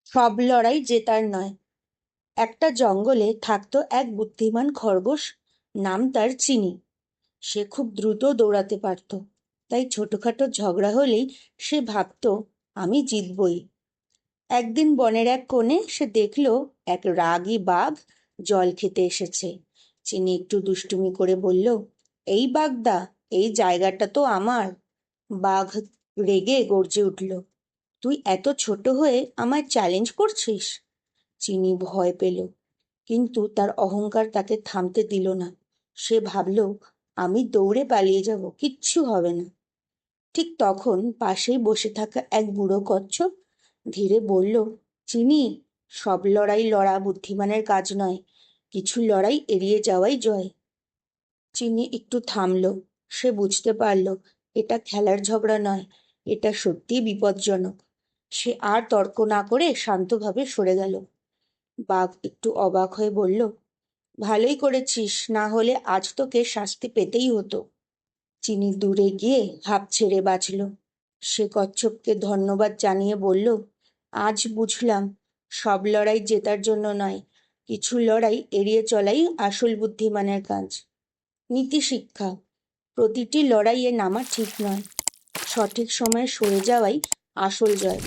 সব লড়াই জেতার নয়। একটা জঙ্গলে থাকতো এক বুদ্ধিমান খরগোশ, নাম তার চিনি। সে খুব দ্রুত দৌড়াতে পারত, তাই ছোটখাটো ঝগড়া হলেই সে ভাবতো আমি জিতবই। একদিন বনের এক কোণে সে দেখলো এক রাগী বাঘ জল খেতে এসেছে। চিনি একটু দুষ্টুমি করে বলল, এই বাগদা, এই জায়গাটা তো আমার। বাঘ রেগে গর্জে উঠল, তুই এত ছোট হয়ে আমায় চ্যালেঞ্জ করছিস? চিনি ভয় পেল, কিন্তু তার অহংকার তাকে থামতে দিল না। সে ভাবল, আমি দৌড়ে পালিয়ে যাব, কিচ্ছু হবে না। ঠিক তখন পাশেই বসে থাকা এক বুড়ো কচ্ছপ ধীরে বলল, চিনি, সব লড়াই লড়া বুদ্ধিমানের কাজ নয়, কিছু লড়াই এড়িয়ে যাওয়াই জয়। চিনি একটু থামল। সে বুঝতে পারল এটা খেলার ঝগড়া নয়, এটা সত্যিই বিপজ্জনক। সে আর তর্ক না করে শান্তভাবে সরে গেল। বাঘ একটু অবাক হয়ে বলল, ভালোই করেছিস, না হলে আজ তোকে শাস্তি পেতেই হতো। চিনি দূরে গিয়ে হাঁপ ছেড়ে বাঁচল। সে কচ্ছপকে ধন্যবাদ জানিয়ে বলল, আজ বুঝলাম সব লড়াই জেতার জন্য নয়, কিছু লড়াই এড়িয়ে চলাই আসল বুদ্ধিমানের কাজ। নীতি শিক্ষা: প্রতিটি লড়াইয়ে নামা ঠিক নয়, সঠিক সময়ে সরে যাওয়াই আসল জয়।